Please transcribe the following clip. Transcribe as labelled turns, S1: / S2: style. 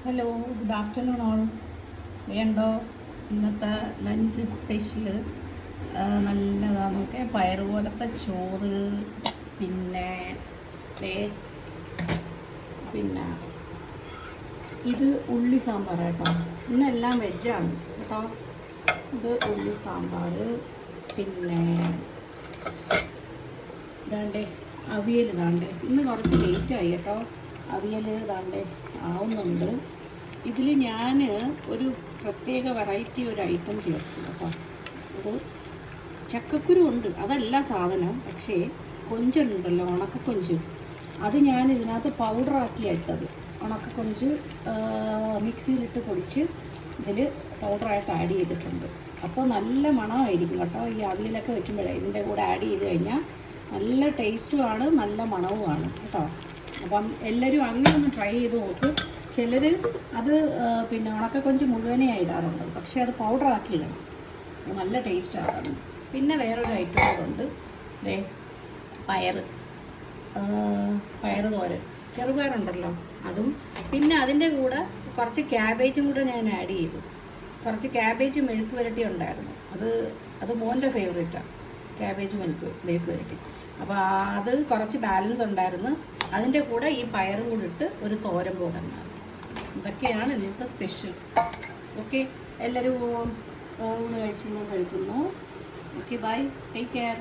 S1: Hello, good afternoon all. വേണ്ടോ ഇന്നത്തെ lunch special നല്ലതാണ്. ഓക്കെ, പയറ് പോലത്തെ ചോറ്, പിന്നെ പിന്നെ ഇത് ഉള്ളി സാമ്പാർ കേട്ടോ. ഇന്നെല്ലാം വെജാണ് കേട്ടോ. ഇത് ഉള്ളി സാമ്പാർ, പിന്നെ ഇതാണ്ടേ അവിയൽ. ഇതാണ്ടേ ഇന്ന് കുറച്ച് ലേറ്റായി കേട്ടോ. അവിയൽ ഇതാണ്ടേ ആവുന്നുണ്ട്. ഇതിൽ ഞാൻ ഒരു പ്രത്യേക വെറൈറ്റി ഒരു ഐറ്റം ചേർത്തു കേട്ടോ. അത് ചക്കക്കുരു ഉണ്ട്, അതല്ല സാധനം. പക്ഷേ കൊഞ്ചുണ്ടല്ലോ, ഉണക്കക്കൊഞ്ച്, അത് ഞാൻ ഇതിനകത്ത് പൗഡറാക്കി ഇട്ടത്. ഉണക്കക്കൊഞ്ച് മിക്സിയിലിട്ട് പൊടിച്ച് ഇതിൽ പൗഡറായിട്ട് ആഡ് ചെയ്തിട്ടുണ്ട്. അപ്പോൾ നല്ല മണമായിരിക്കും കേട്ടോ. ഈ അവിയലൊക്കെ വെക്കുമ്പോഴേ ഇതിൻ്റെ കൂടെ ആഡ് ചെയ്ത് കഴിഞ്ഞാൽ നല്ല ടേസ്റ്റുമാണ്, നല്ല മണവുമാണ് കേട്ടോ. അപ്പം എല്ലാവരും അങ്ങനെ ഒന്ന് ട്രൈ ചെയ്ത് നോക്ക്. ചിലർ അത് പിന്നെ ഉണക്കക്കൊഞ്ച് മുഴുവനേ ഇടാറുണ്ട്, പക്ഷേ അത് പൗഡറാക്കി ഇടണം, നല്ല ടേസ്റ്റാണ്. പിന്നെ വേറൊരു ഐറ്റം കൂടെ ഉണ്ട്, പയറ് തോരൻ, ചെറുപയറുണ്ടല്ലോ അതും. പിന്നെ അതിൻ്റെ കൂടെ കുറച്ച് ക്യാബേജും കൂടെ ഞാൻ ആഡ് ചെയ്തു. കുറച്ച് ക്യാബേജ് മെഴുക്ക് പുരട്ടി ഉണ്ടായിരുന്നു. അത് മോൻ്റെ ഫേവറേറ്റാണ്, ക്യാബേജ് മെഴുക്ക് പുരട്ടി. അപ്പോൾ അത് കുറച്ച് ബാലൻസ് ഉണ്ടായിരുന്നു. അതിൻ്റെ കൂടെ ഈ പയറും കൂടെ ഇട്ട് ഒരു തോരൻ പോലെ ഉണ്ടാക്കി. ഇതൊക്കെയാണ് ഇന്നത്തെ സ്പെഷ്യൽ. ഓക്കെ, എല്ലാവരും ഊണ് കഴിക്കുന്നു. Okay, bye, take care.